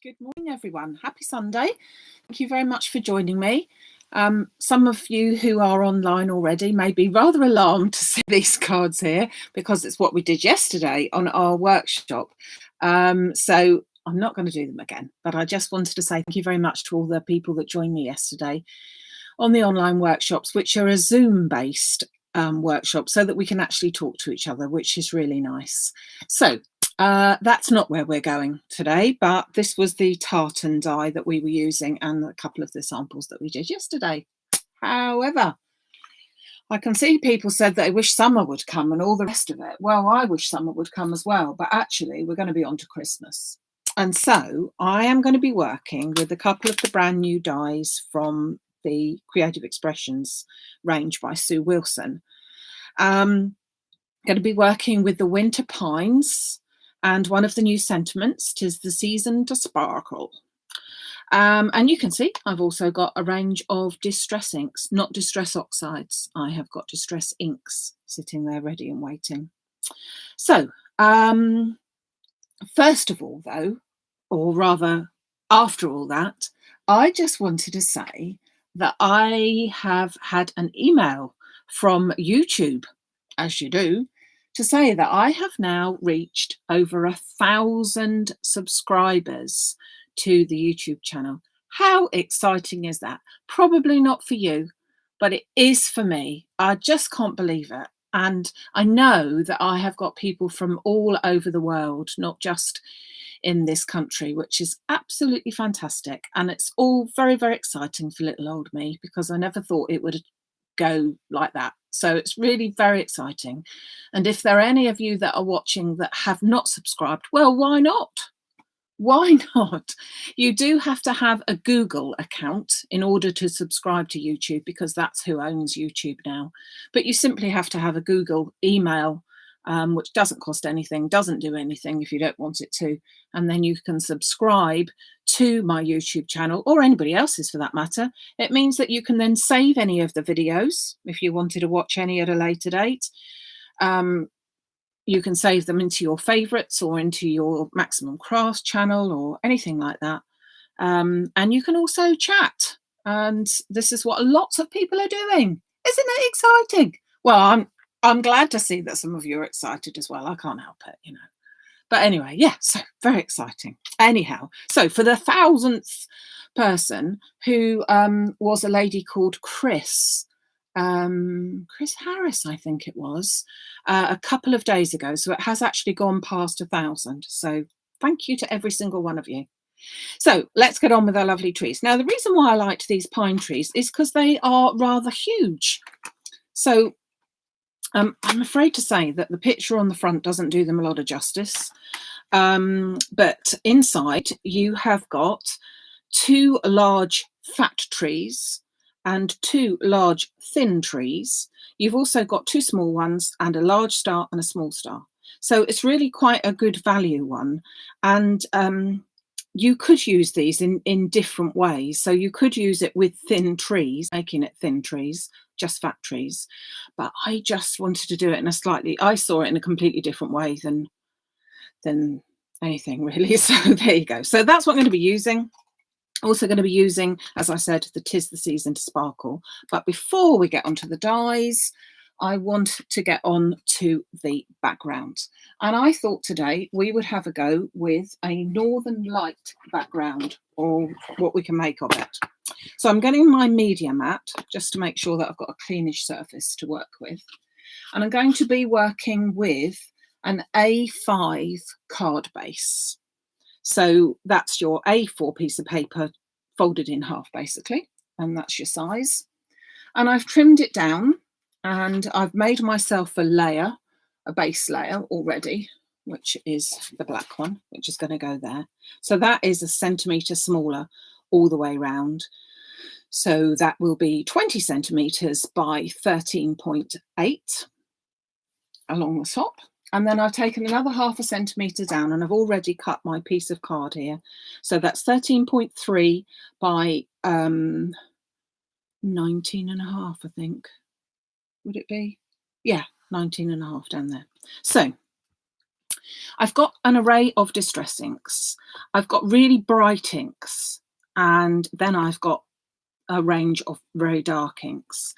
Good morning, everyone. Happy Sunday. Thank you very much for joining me. Some of you who are online already may be rather alarmed to see these cards here because it's what we did yesterday on our workshop. So I'm not going to do them again, but I just wanted to say thank you very much to all the people that joined me yesterday on the online workshops, which are a Zoom-based workshop so that we can actually talk to each other, which is really nice. So that's not where we're going today, but this was the tartan die that we were using and a couple of the samples that we did yesterday. However, I can see people said that they wish summer would come and all the rest of it. Well, I wish summer would come as well, but actually we're going to be on to Christmas. And so I am going to be working with a couple of the brand new dies from the Creative Expressions range by Sue Wilson. Going to be working with the Winter Pines and one of the new sentiments, "'Tis the season to sparkle." And you can see I've also got a range of distress inks, not distress oxides. I have got distress inks sitting there ready and waiting. So first of all, though, or rather after all that, I just wanted to say that I have had an email from YouTube, as you do, to say that I have now reached over 1,000 subscribers to the YouTube channel. How exciting is that? Probably not for you, but it is for me. I just can't believe it. And I know that I have got people from all over the world, not just in this country, which is absolutely fantastic. And it's all very, very exciting for little old me because I never thought it would go like that. So it's really very exciting. And if there are any of you that are watching that have not subscribed, well, why not? Why not? You do have to have a Google account in order to subscribe to YouTube because that's who owns YouTube now. But you simply have to have a Google email, which doesn't cost anything, doesn't do anything if you don't want it to. And then you can subscribe to my YouTube channel or anybody else's for that matter. It means that you can then save any of the videos if you wanted to watch any at a later date. You can save them into your favorites or into your Maximum Crafts channel or anything like that. And you can also chat. And this is what lots of people are doing. Isn't it exciting? Well, I'm glad to see that some of you are excited as well. I can't help it, you know. But anyway, yeah, so very exciting. Anyhow, so for the 1,000th person who was a lady called Chris Harris, I think it was, a couple of days ago. So it has actually gone past 1,000. So thank you to every single one of you. So let's get on with our lovely trees. Now, the reason why I liked these pine trees is because they are rather huge. So I'm afraid to say that the picture on the front doesn't do them a lot of justice. But inside you have got 2 large fat trees and 2 large thin trees. You've also got 2 small ones and a large star and a small star. So it's really quite a good value one. And you could use these in different ways. So you could use it with thin trees, making it thin trees, just fat trees. But I just wanted to do it in a I saw it in a completely different way than anything really. So there you go. So that's what I'm going to be using. Also going to be using, as I said, the "'Tis the Season to Sparkle." But before we get onto the dies, I want to get on to the background. And I thought today we would have a go with a Northern Light background, or what we can make of it. So I'm getting my media mat just to make sure that I've got a cleanish surface to work with. And I'm going to be working with an A5 card base. So that's your A4 piece of paper folded in half, basically, and that's your size. And I've trimmed it down and I've made myself a layer, a base layer already, which is the black one, which is going to go there. So that is 1 centimetre smaller all the way round. So that will be 20 centimetres by 13.8 along the top. And then I've taken another 0.5 centimetre down and I've already cut my piece of card here. So that's 13.3 by 19.5, I think. Would it be? Yeah, 19.5 down there. So I've got an array of distress inks. I've got really bright inks, and then I've got a range of very dark inks.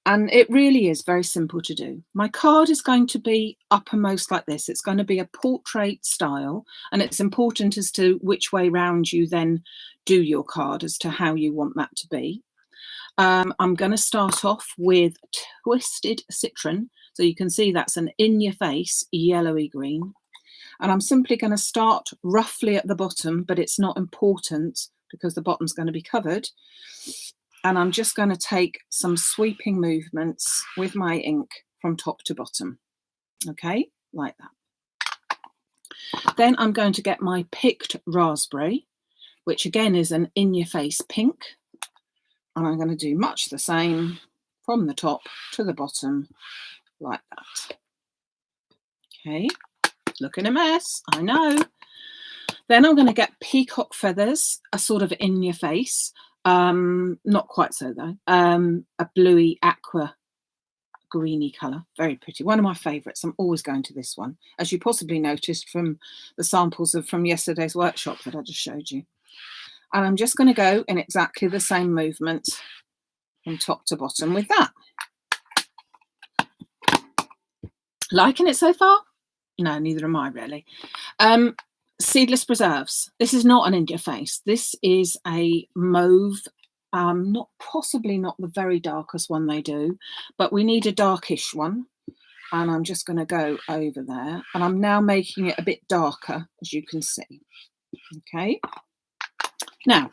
And it really is very simple to do. My card is going to be uppermost like this. It's going to be a portrait style, and it's important as to which way round you then do your card as to how you want that to be. I'm going to start off with Twisted Citron. So you can see that's an in-your-face yellowy green. And I'm simply going to start roughly at the bottom, but it's not important because the bottom's going to be covered. And I'm just going to take some sweeping movements with my ink from top to bottom. Okay, like that. Then I'm going to get my picked raspberry, which again is an in-your-face pink. And I'm going to do much the same from the top to the bottom, like that. Okay, looking a mess, I know. Then I'm going to get peacock feathers, a sort of in-your-face. Not quite so though. A bluey aqua greeny colour, very pretty. One of my favourites. I'm always going to this one, as you possibly noticed from the samples from yesterday's workshop that I just showed you. And I'm just going to go in exactly the same movement from top to bottom with that. Liking it so far? No, neither am I really. Seedless preserves. This is not an in-your-face. This is a mauve, possibly not the very darkest one they do, but we need a darkish one. And I'm just going to go over there. And I'm now making it a bit darker, as you can see. Okay. Now,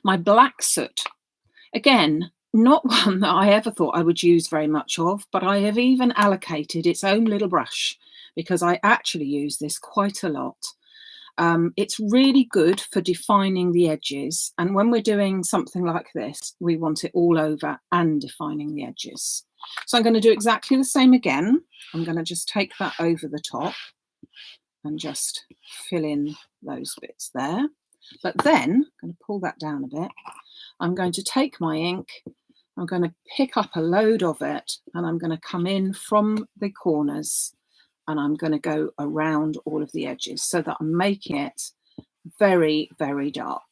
my black soot. Again, not one that I ever thought I would use very much of, but I have even allocated its own little brush because I actually use this quite a lot. It's really good for defining the edges. And when we're doing something like this, we want it all over and defining the edges. So I'm going to do exactly the same again. I'm going to just take that over the top and just fill in those bits there. But then I'm going to pull that down a bit. I'm going to take my ink, I'm going to pick up a load of it, and I'm going to come in from the corners and I'm going to go around all of the edges so that I'm making it very, very dark,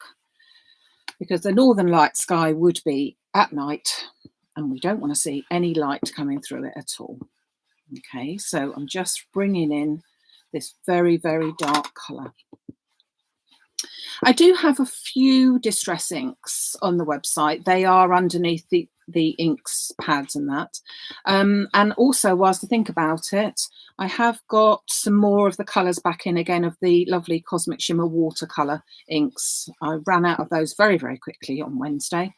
because the northern light sky would be at night and we don't want to see any light coming through it at all. Okay, so I'm just bringing in this very, very dark colour. I do have a few distress inks on the website. They are underneath the inks pads and that. And also, whilst I think about it, I have got some more of the colours back in again of the lovely Cosmic Shimmer watercolour inks. I ran out of those very, very quickly on Wednesday,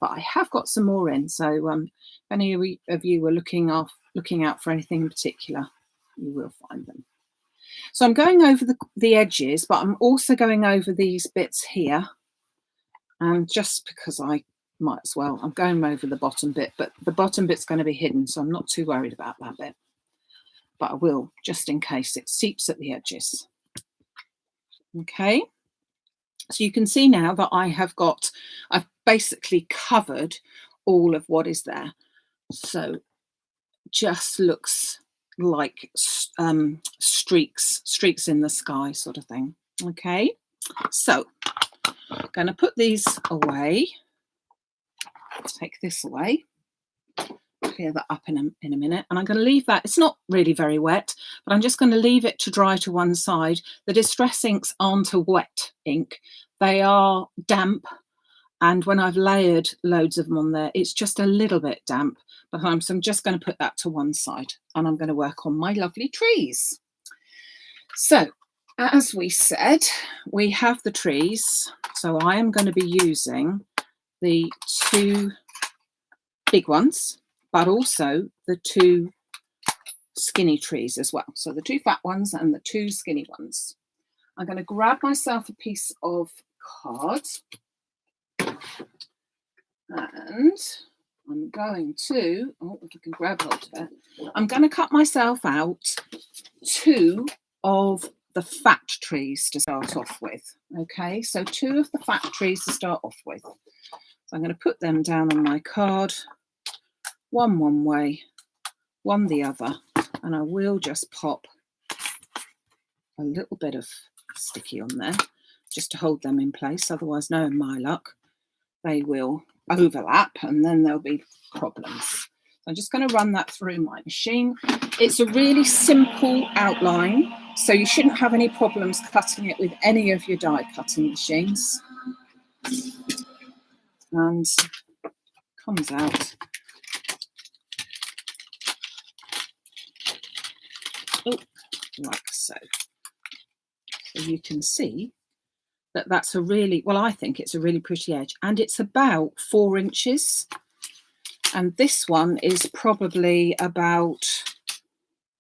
but I have got some more in. So if any of you were looking out for anything in particular, you will find them. So I'm going over the edges, but I'm also going over these bits here. And just because I might as well, I'm going over the bottom bit, but the bottom bit's going to be hidden, so I'm not too worried about that bit. But I will, just in case it seeps at the edges. Okay. So you can see now that I've basically covered all of what is there. So just looks like streaks in the sky sort of thing. Okay, so I'm going to put these away. Take this away, clear that up in a minute, and I'm going to leave that. It's not really very wet, but I'm just going to leave it to dry to one side. The distress inks aren't a wet ink, they are damp, and when I've layered loads of them on there, it's just a little bit damp. But so I'm just going to put that to one side, and I'm going to work on my lovely trees. So, as we said, we have the trees. So I am going to be using the two big ones, but also the two skinny trees as well. So the two fat ones and the two skinny ones. I'm going to grab myself a piece of card, and I'm going to, if I can grab hold of it, I'm going to cut myself out two of the fat trees to start off with. Okay, so two of the fat trees to start off with. So I'm going to put them down on my card, one way, one the other, and I will just pop a little bit of sticky on there just to hold them in place. Otherwise, knowing my luck, they will overlap and then there'll be problems. So I'm just going to run that through my machine. It's a really simple outline, so you shouldn't have any problems cutting it with any of your die cutting machines. And comes out. Like so. So you can see that that's a really, well, I think it's a really pretty edge, and it's about 4 inches. And this one is probably about,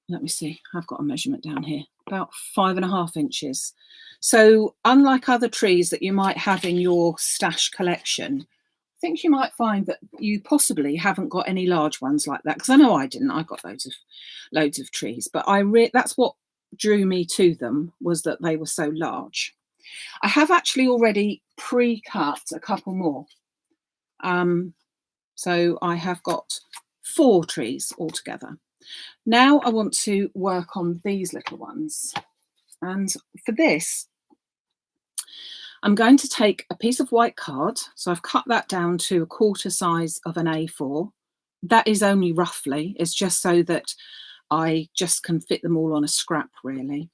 let me see, I've got a measurement down here, about 5.5 inches. So unlike other trees that you might have in your stash collection, I think you might find that you possibly haven't got any large ones like that, because I know I didn't. I got loads of trees, but that's what drew me to them, was that they were so large. I have actually already pre-cut a couple more. So I have got 4 trees altogether. Now I want to work on these little ones. And for this, I'm going to take a piece of white card. So I've cut that down to 1/4 size of an A4. That is only roughly. It's just so that I just can fit them all on a scrap, really.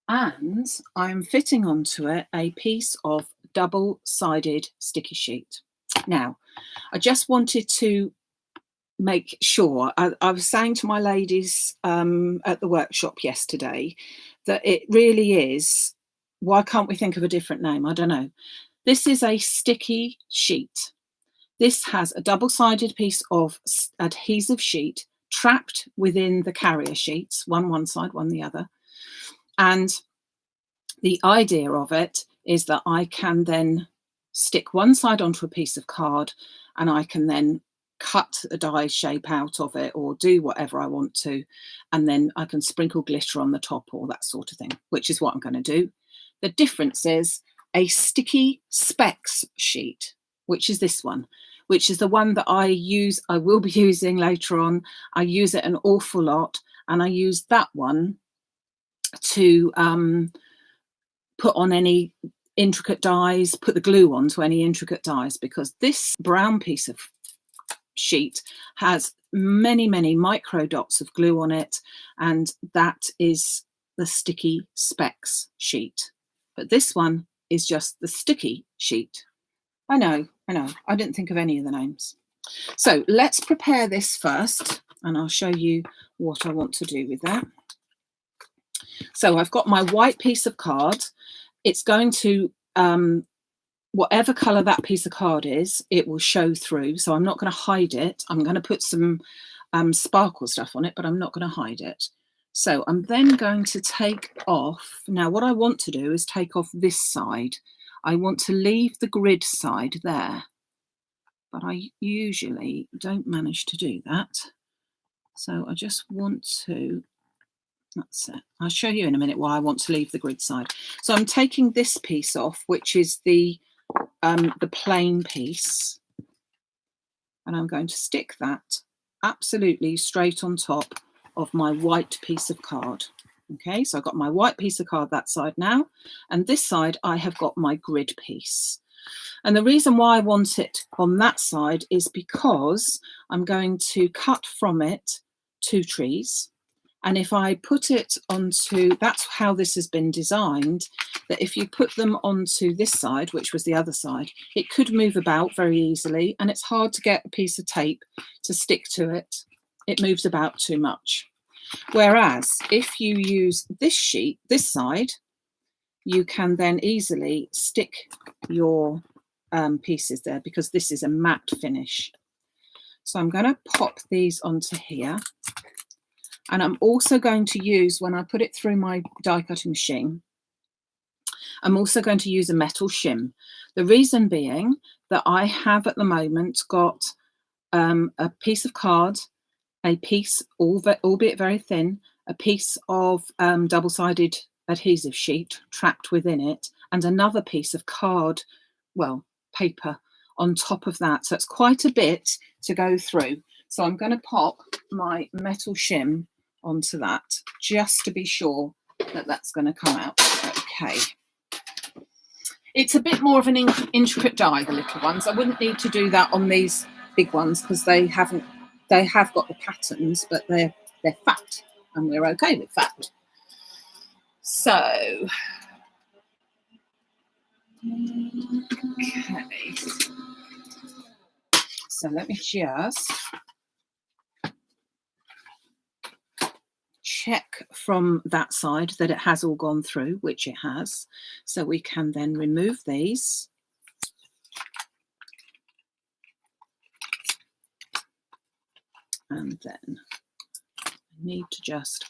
And I'm fitting onto it a piece of double-sided sticky sheet. Now, I just wanted to make sure, I was saying to my ladies at the workshop yesterday that it really is, why can't we think of a different name? I don't know. This is a sticky sheet. This has a double-sided piece of adhesive sheet trapped within the carrier sheets, one side, one the other. And the idea of it is that I can then stick one side onto a piece of card, and I can then cut a die shape out of it or do whatever I want to, and then I can sprinkle glitter on the top or that sort of thing, which is what I'm going to do. The difference is a sticky specs sheet, which is this one, which is the one that I will be using later on. I use it an awful lot, and I use that one to put on any intricate dies, put the glue on to any intricate dies, because this brown piece of sheet has many micro dots of glue on it, and that is the sticky specs sheet. But this one is just the sticky sheet. I know, I didn't think of any of the names. So let's prepare this first, and I'll show you what I want to do with that. So I've got my white piece of card. It's going to, whatever colour that piece of card is, it will show through. So I'm not going to hide it. I'm going to put some sparkle stuff on it, but I'm not going to hide it. So I'm then going to take off. Now what I want to do is take off this side. I want to leave the grid side there, but I usually don't manage to do that. So I just want to, that's it. I'll show you in a minute why I want to leave the grid side. So I'm taking this piece off, which is the plain piece, and I'm going to stick that absolutely straight on top of my white piece of card. Okay, so I've got my white piece of card that side now, and this side I have got my grid piece. And the reason why I want it on that side is because I'm going to cut from it 2 trees. And if I put it onto, that's how this has been designed, that if you put them onto this side, which was the other side, it could move about very easily, and it's hard to get a piece of tape to stick to it. It moves about too much. Whereas if you use this sheet, this side, you can then easily stick your pieces there, because this is a matte finish. So I'm going to pop these onto here. And I'm also going to use, when I put it through my die cutting machine, I'm also going to use a metal shim. The reason being that I have at the moment got a piece of card, a piece, albeit very thin, a piece of double-sided adhesive sheet trapped within it, and another piece of card, well, paper on top of that. So it's quite a bit to go through. So I'm going to pop my metal shim onto that, just to be sure that's going to come out. Okay. It's a bit more of an intricate die, the little ones. I wouldn't need to do that on these big ones because they have got the patterns, but they're fat, and we're okay with fat. So, okay. So let me just check from that side that it has all gone through, which it has. So we can then remove these. And then I need to just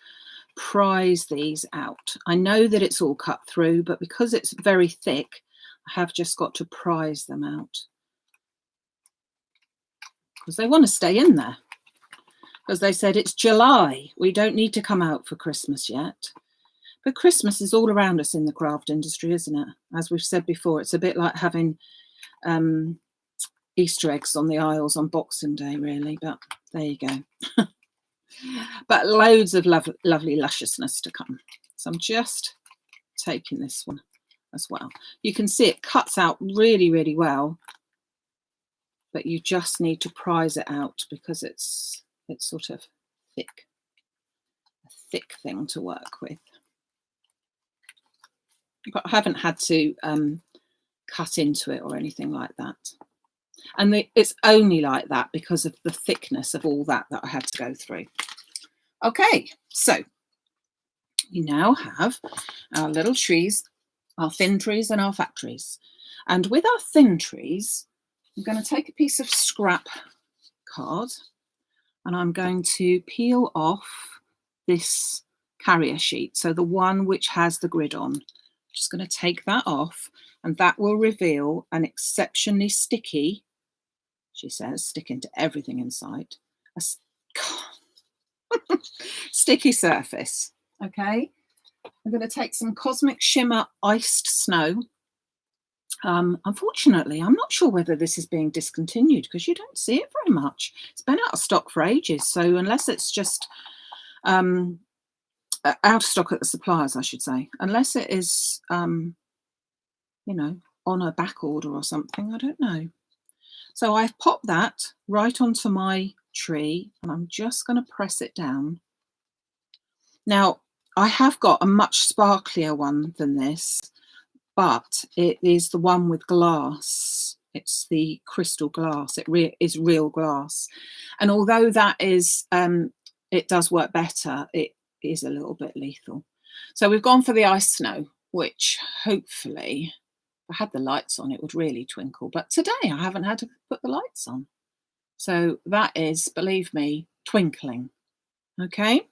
prise these out. I know that it's all cut through, but because it's very thick, I have just got to prise them out because they want to stay in there. Because they said it's July, we don't need to come out for Christmas yet. But Christmas is all around us in the craft industry, isn't it? As we've said before, it's a bit like having Easter eggs on the aisles on Boxing Day, really, but there you go. But loads of lovely lusciousness to come. So I'm just taking this one as well. You can see it cuts out really, really well, but you just need to prise it out because it's sort of thick, a thick thing to work with. But I haven't had to cut into it or anything like that. And it's only like that because of the thickness of all that I had to go through. Okay, so we now have our little trees, our thin trees and our fat trees. And with our thin trees, I'm going to take a piece of scrap card and I'm going to peel off this carrier sheet. So the one which has the grid on. I'm just going to take that off and that will reveal an exceptionally sticky, she says, sticking to everything in sight, sticky surface. Okay, I'm going to take some Cosmic Shimmer iced snow. Unfortunately, I'm not sure whether this is being discontinued because you don't see it very much. It's been out of stock for ages. So unless it's just out of stock at the suppliers, I should say, unless it is, you know, on a back order or something, I don't know. So I've popped that right onto my tree and I'm just going to press it down. Now, I have got a much sparklier one than this, but it is the one with glass. It's the crystal glass. It is real glass. And although that is, it does work better, it is a little bit lethal. So we've gone for the ice snow, which hopefully, if I had the lights on, it would really twinkle. But today I haven't had to put the lights on. So that is, believe me, twinkling. Okay,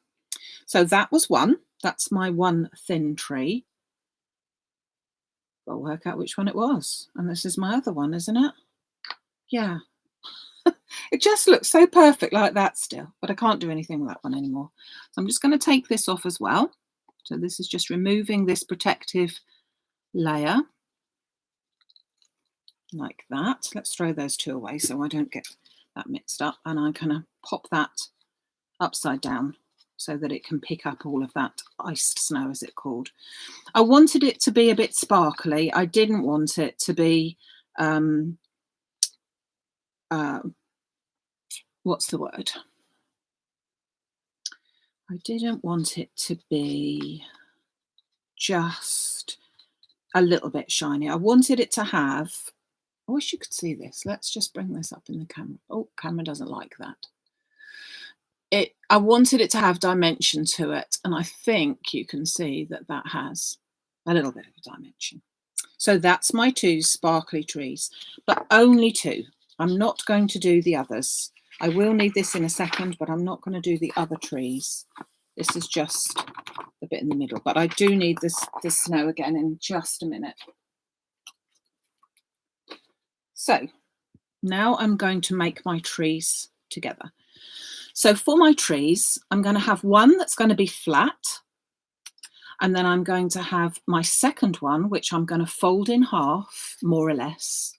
so that was one. That's my one thin tree. I'll work out which one it was. And this is my other one, isn't it? Yeah. It just looks so perfect like that still, but I can't do anything with that one anymore. So I'm just going to take this off as well. So this is just removing this protective layer like that. Let's throw those two away so I don't get that mixed up. And I'm going to pop that upside down so that it can pick up all of that iced snow, as it's called. I wanted it to be a bit sparkly. I didn't want it to be, what's the word? I didn't want it to be just a little bit shiny. I wanted it to have, I wish you could see this. Let's just bring this up in the camera. Oh, camera doesn't like that. I wanted it to have dimension to it, and I think you can see that that has a little bit of a dimension. So that's my two sparkly trees, but only two. I'm not going to do the others. I will need this in a second, but I'm not going to do the other trees. This is just a bit in the middle, but I do need this snow again in just a minute. So now I'm going to make my trees together. So for my trees, I'm going to have one that's going to be flat. And then I'm going to have my second one, which I'm going to fold in half, more or less.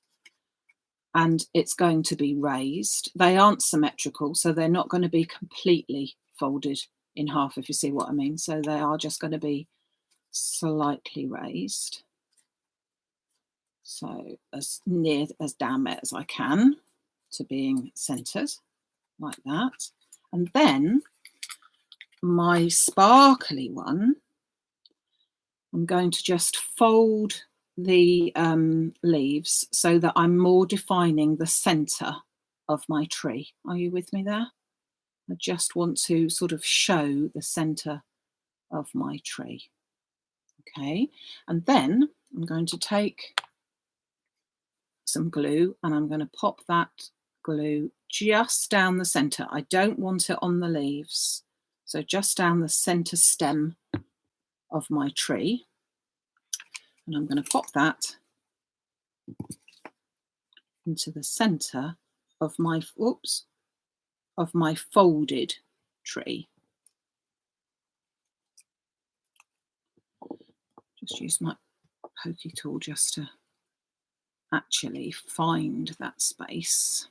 And it's going to be raised. They aren't symmetrical, so they're not going to be completely folded in half, if you see what I mean. So they are just going to be slightly raised. So as near as damn it as I can to being centered, like that. And then my sparkly one, I'm going to just fold the leaves so that I'm more defining the center of my tree. Are you with me there? I just want to sort of show the center of my tree. Okay, and then I'm going to take some glue and I'm going to pop that glue just down the center. I don't want it on the leaves, so just down the center stem of my tree. And I'm going to pop that into the center of my folded tree. Just use my pokey tool just to actually find that space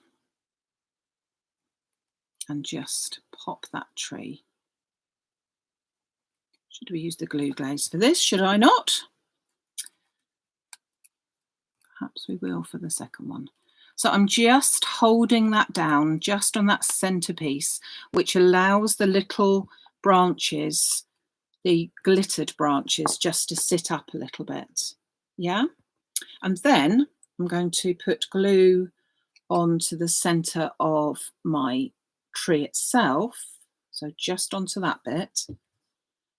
and just pop that tree. Should we use the glue glaze for this? Should I not? Perhaps we will for the second one. So I'm just holding that down just on that centerpiece, which allows the little branches, the glittered branches, just to sit up a little bit. Yeah. And then I'm going to put glue onto the center of my tree itself. So just onto that bit.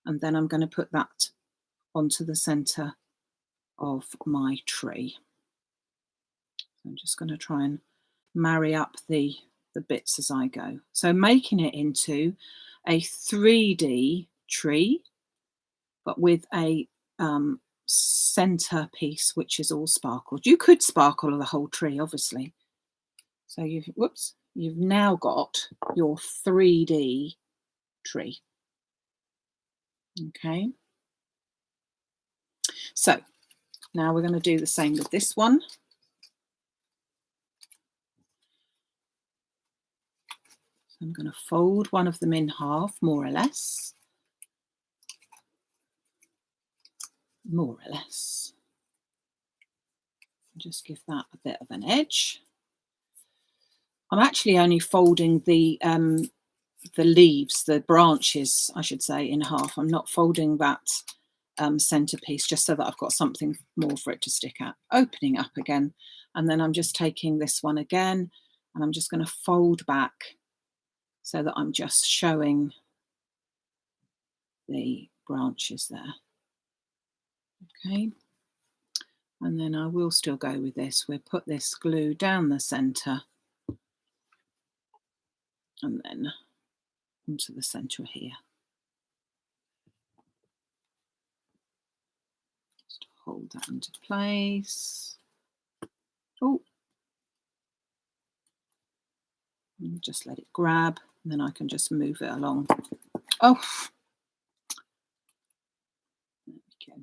And then I'm going to put that onto the center of my tree. I'm just going to try and marry up the bits as I go. So making it into a 3D tree, but with a center piece which is all sparkled. You could sparkle the whole tree, obviously. So you've now got your 3D tree. Okay. So now we're going to do the same with this one. So I'm going to fold one of them in half, more or less. More or less. Just give that a bit of an edge. I'm actually only folding the leaves, the branches, I should say, in half. I'm not folding that centerpiece, just so that I've got something more for it to stick at. Opening up again, and then I'm just taking this one again, and I'm just going to fold back so that I'm just showing the branches there. Okay, and then I will still go with this. We'll put this glue down the center and then into the center here. Just hold that into place. Oh, and just let it grab, and then I can just move it along. Oh, there we go.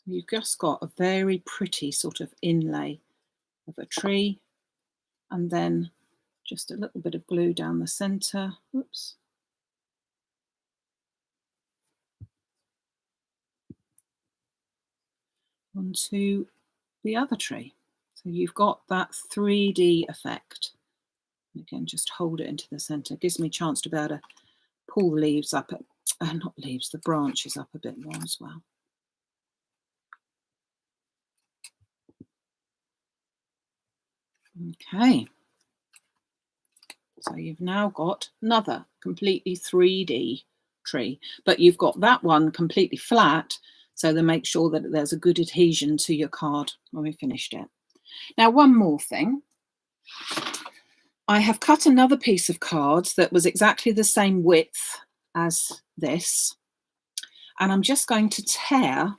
You've just got a very pretty sort of inlay of a tree, and then just a little bit of glue down the center. Whoops. Onto the other tree. So you've got that 3D effect. And again, just hold it into the center. It gives me a chance to be able to pull the leaves up, not leaves, the branches up a bit more as well. Okay. So you've now got another completely 3D tree, but you've got that one completely flat, so then make sure that there's a good adhesion to your card when we finished it. Now, one more thing. I have cut another piece of card that was exactly the same width as this, and I'm just going to tear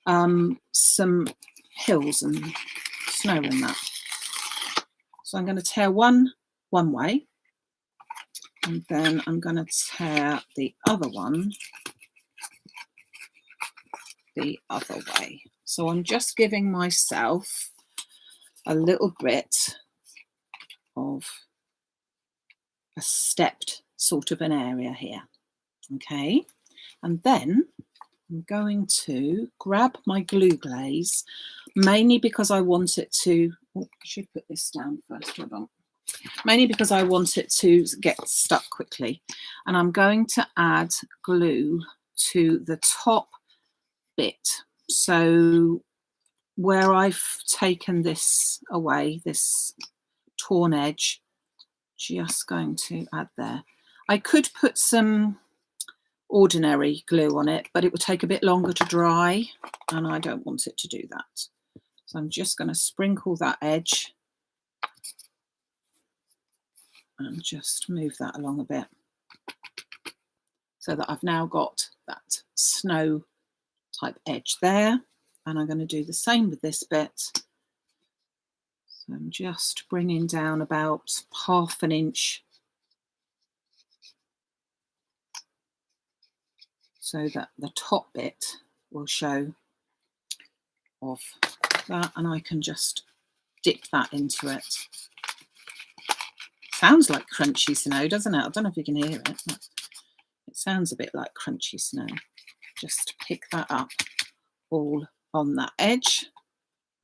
some hills and snow in that. So I'm going to tear one way, and then I'm going to tear the other one the other way. So I'm just giving myself a little bit of a stepped sort of an area here. Okay, and then I'm going to grab my glue glaze, mainly because I want it to, oh, I should put this down first, hold on. Mainly because I want it to get stuck quickly. And I'm going to add glue to the top bit. So where I've taken this away, this torn edge, just going to add there. I could put some ordinary glue on it, but it would take a bit longer to dry, and I don't want it to do that. So I'm just going to sprinkle that edge and just move that along a bit so that I've now got that snow type edge there. And I'm going to do the same with this bit. So I'm just bringing down about 1/2 inch so that the top bit will show of that, and I can just dip that into it. Sounds like crunchy snow, doesn't it? I don't know if you can hear it, but it sounds a bit like crunchy snow. Just pick that up all on that edge,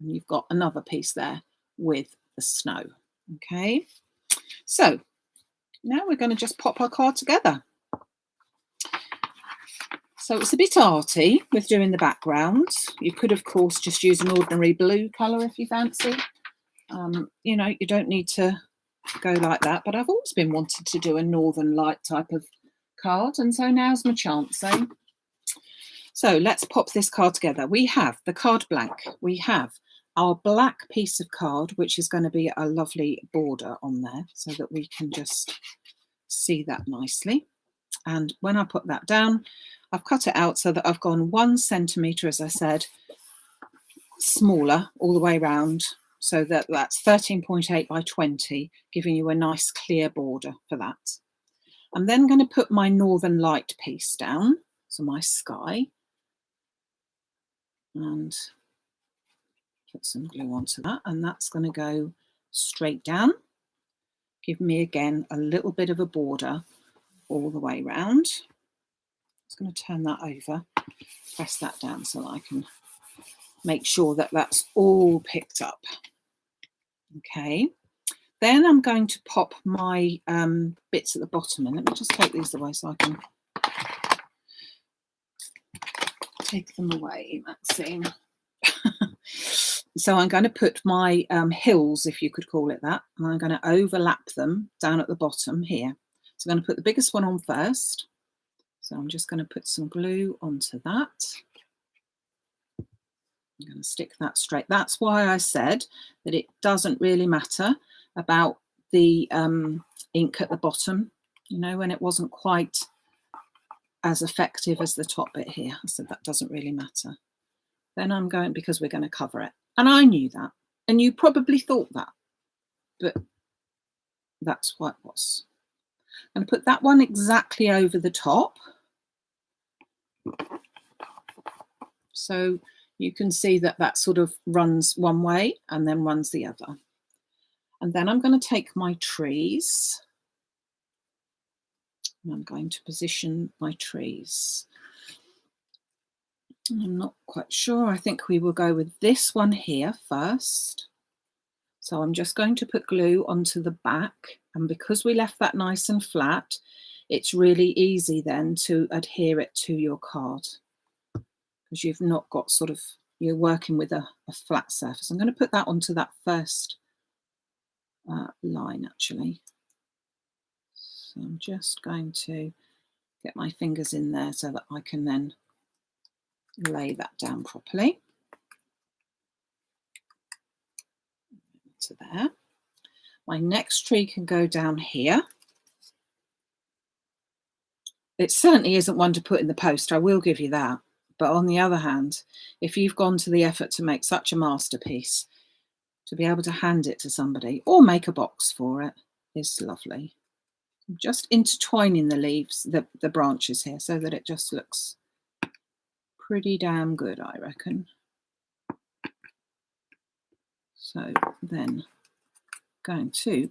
and you've got another piece there with the snow. Okay, so now we're going to just pop our card together. So it's a bit arty with doing the background. You could, of course, just use an ordinary blue colour if you fancy. You know, you don't need to go like that, but I've always been wanting to do a Northern Light type of card, and so now's my chance, eh? So let's pop this card together. We have the card blank. We have our black piece of card, which is going to be a lovely border on there so that we can just see that nicely. And when I put that down, I've cut it out so that I've gone 1 centimetre, as I said, smaller all the way around, so that that's 13.8 by 20, giving you a nice clear border for that. I'm then going to put my Northern Light piece down, so my sky, and put some glue onto that, and that's going to go straight down, give me again a little bit of a border all the way round. Just going to turn that over, press that down so that I can make sure that that's all picked up. Okay, then I'm going to pop my bits at the bottom in. Let me just take these away so I can take them away, Maxine. So I'm going to put my hills, if you could call it that, and I'm going to overlap them down at the bottom here. So I'm going to put the biggest one on first. So I'm just going to put some glue onto that. I'm going to stick that straight. That's why I said that it doesn't really matter about the ink at the bottom, you know, when it wasn't quite as effective as the top bit here. I said that doesn't really matter. Then I'm going, because we're going to cover it. And I knew that. And you probably thought that. But that's what it was. I'm going to put that one exactly over the top. So you can see that that sort of runs one way and then runs the other. And then I'm going to take my trees. And I'm going to position my trees. I'm not quite sure. I think we will go with this one here first. So I'm just going to put glue onto the back. And because we left that nice and flat, it's really easy then to adhere it to your card, because you've not got sort of, you're working with a flat surface. I'm going to put that onto that first line actually. So I'm just going to get my fingers in there so that I can then lay that down properly. To there. My next tree can go down here. It certainly isn't one to put in the post, I will give you that. But on the other hand, if you've gone to the effort to make such a masterpiece, to be able to hand it to somebody or make a box for it is lovely. I'm just intertwining the leaves, the branches here, so that it just looks pretty damn good, I reckon. So then going to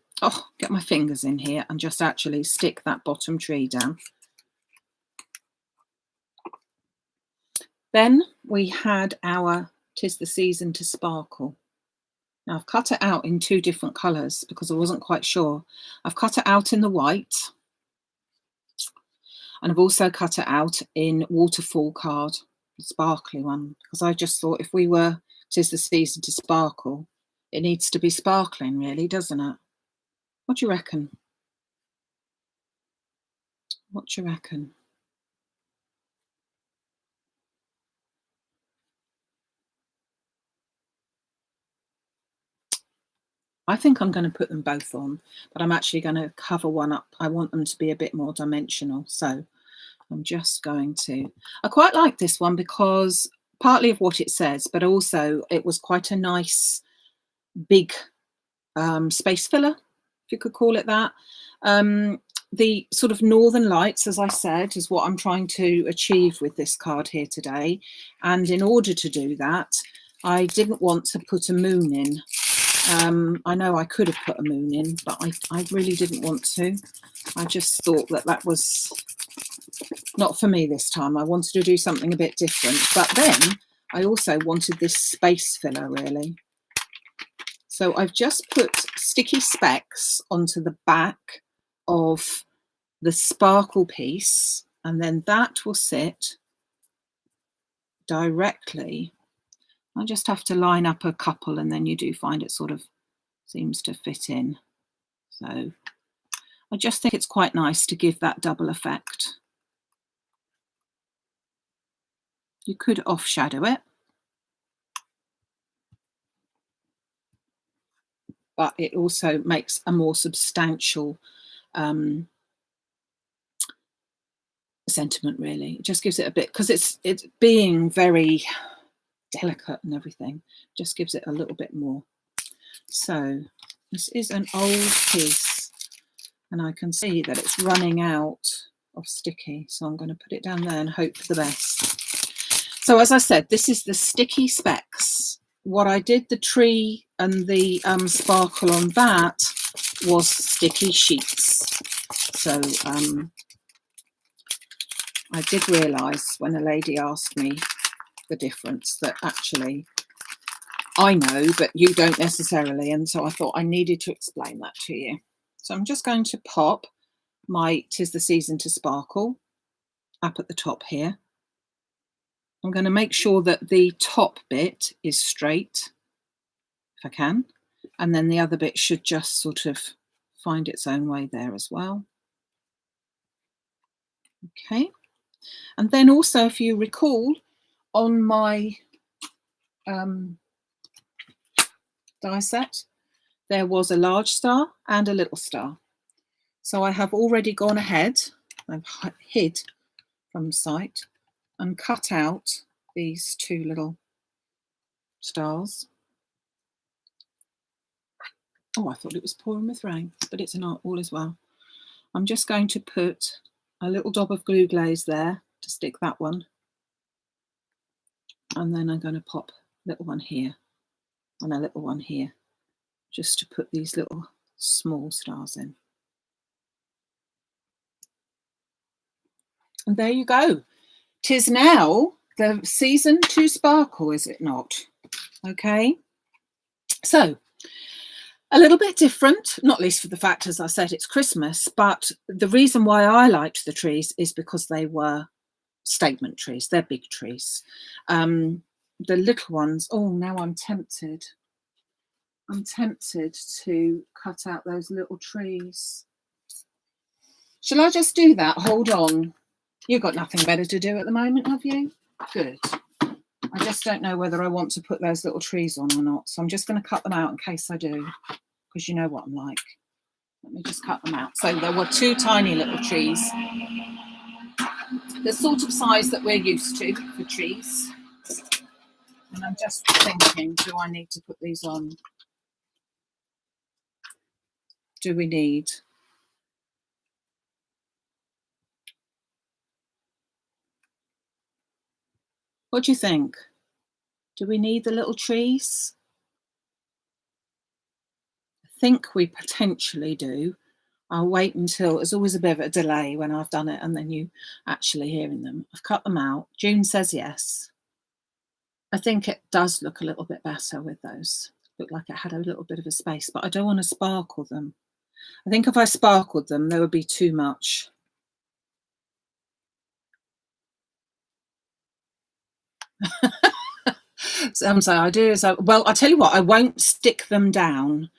get my fingers in here and just actually stick that bottom tree down. Then we had our "'Tis the Season to Sparkle." Now I've cut it out in 2 different colours because I wasn't quite sure. I've cut it out in the white, and I've also cut it out in waterfall card, the sparkly one, because I just thought if we were "'Tis the Season to Sparkle," it needs to be sparkling really, doesn't it? What do you reckon? What do you reckon? I think I'm going to put them both on, but I'm actually going to cover one up. I want them to be a bit more dimensional. So I'm just going to, I quite like this one because partly of what it says, but also it was quite a nice big space filler, if you could call it that. The sort of northern lights, as I said, is what I'm trying to achieve with this card here today. And in order to do that, I didn't want to put a moon in. I know I could have put a moon in, but I really didn't want to. I just thought that that was not for me this time. I wanted to do something a bit different. But then I also wanted this space filler, really. So I've just put sticky specks onto the back of the sparkle piece, and then that will sit directly. I just have to line up a couple, and then you do find it sort of seems to fit in. So I just think it's quite nice to give that double effect. You could off shadow it, but it also makes a more substantial sentiment, really. It just gives it a bit, because it's being very delicate and everything, just gives it a little bit more. So this is an old piece, and I can see that it's running out of sticky, so I'm going to put it down there and hope for the best. So as I said, this is the sticky specks. What I did, the tree and the sparkle on that, was sticky sheets. So I did realise when a lady asked me the difference that actually I know, but you don't necessarily. And so I thought I needed to explain that to you. So I'm just going to pop my "'Tis the Season to Sparkle" up at the top here. I'm going to make sure that the top bit is straight, if I can, and then the other bit should just sort of find its own way there as well. Okay, and then also, if you recall, on my die set, there was a large star and a little star. So I have already gone ahead, I've hid from sight and cut out these 2 little stars. Oh, I thought it was pouring with rain, but it's not. All is well. I'm just going to put a little dab of glue glaze there to stick that one. And then I'm going to pop a little one here and a little one here, just to put these little small stars in. And there you go. 'Tis now the season to sparkle, is it not? Okay. So a little bit different, not least for the fact, as I said, it's Christmas, but the reason why I liked the trees is because they were statement trees. They're big trees. The little ones, oh, now I'm tempted. I'm tempted to cut out those little trees. Shall I just do that? Hold on. You've got nothing better to do at the moment, have you? Good. I just don't know whether I want to put those little trees on or not. So I'm just going to cut them out in case I do, because you know what I'm like. Let me just cut them out. So there were 2 tiny little trees, the sort of size that we're used to for trees. And I'm just thinking, do I need to put these on? Do we need? What do you think? Do we need the little trees? I think we potentially do. I'll wait until, there's always a bit of a delay when I've done it and then you actually hearing them. I've cut them out. June says yes. I think it does look a little bit better with those. Look like it had a little bit of a space, but I don't want to sparkle them. I think if I sparkled them, there would be too much. Some ideas. Well, I'll tell you what, I won't stick them down.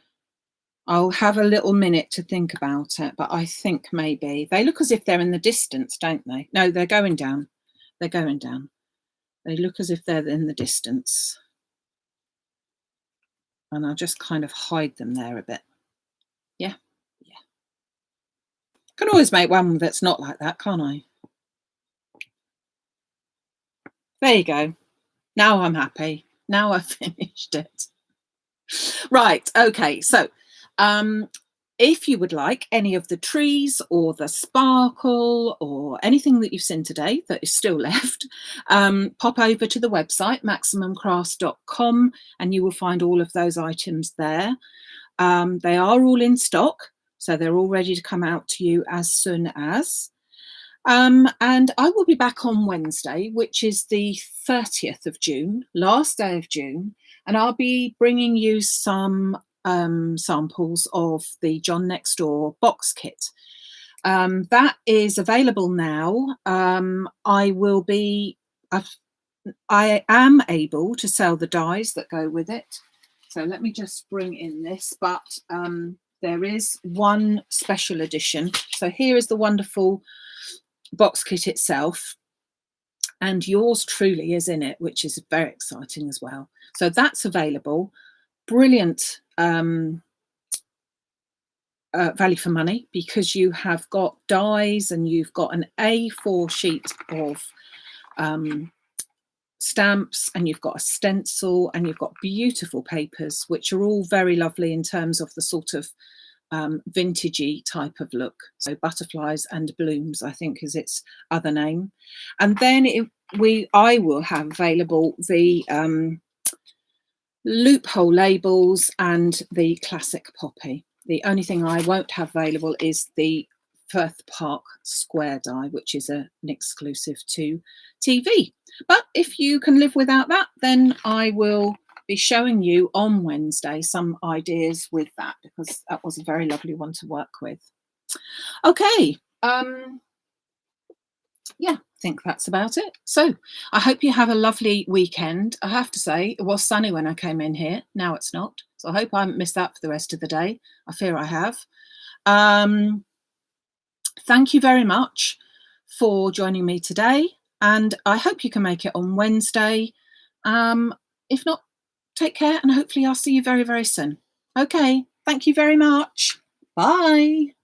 I'll have a little minute to think about it, but I think maybe they look as if they're in the distance, don't they? No, they're going down. They're going down. They look as if they're in the distance. And I'll just kind of hide them there a bit. Yeah, yeah. Can always make one that's not like that, can't I? There you go. Now I'm happy. Now I've finished it. Right, okay, so if you would like any of the trees or the sparkle or anything that you've seen today that is still left, pop over to the website maximumcrafts.com and you will find all of those items there. They are all in stock, so they're all ready to come out to you as soon as. And I will be back on Wednesday, which is the 30th of June, last day of June, and I'll be bringing you some samples of the John Next Door box kit. That is available now. I am able to sell the dies that go with it. So let me just bring in this, but there is one special edition. So here is the wonderful box kit itself, and yours truly is in it, which is very exciting as well. So that's available. Brilliant value for money, because you have got dies and you've got an A4 sheet of stamps, and you've got a stencil, and you've got beautiful papers, which are all very lovely in terms of the sort of vintagey type of look. So butterflies and blooms, I think, is its other name. And then I will have available the loophole labels and the classic poppy. The only thing I won't have available is the Firth Park square die, which is an exclusive to TV. But if you can live without that, then I will be showing you on Wednesday some ideas with that, because that was a very lovely one to work with. Okay, yeah, I think that's about it. So I hope you have a lovely weekend. I have to say, it was sunny when I came in here. Now it's not. So I hope I haven't missed that for the rest of the day. I fear I have. Thank you very much for joining me today, and I hope you can make it on Wednesday. If not, take care, and hopefully I'll see you very, very soon. Okay, thank you very much. Bye.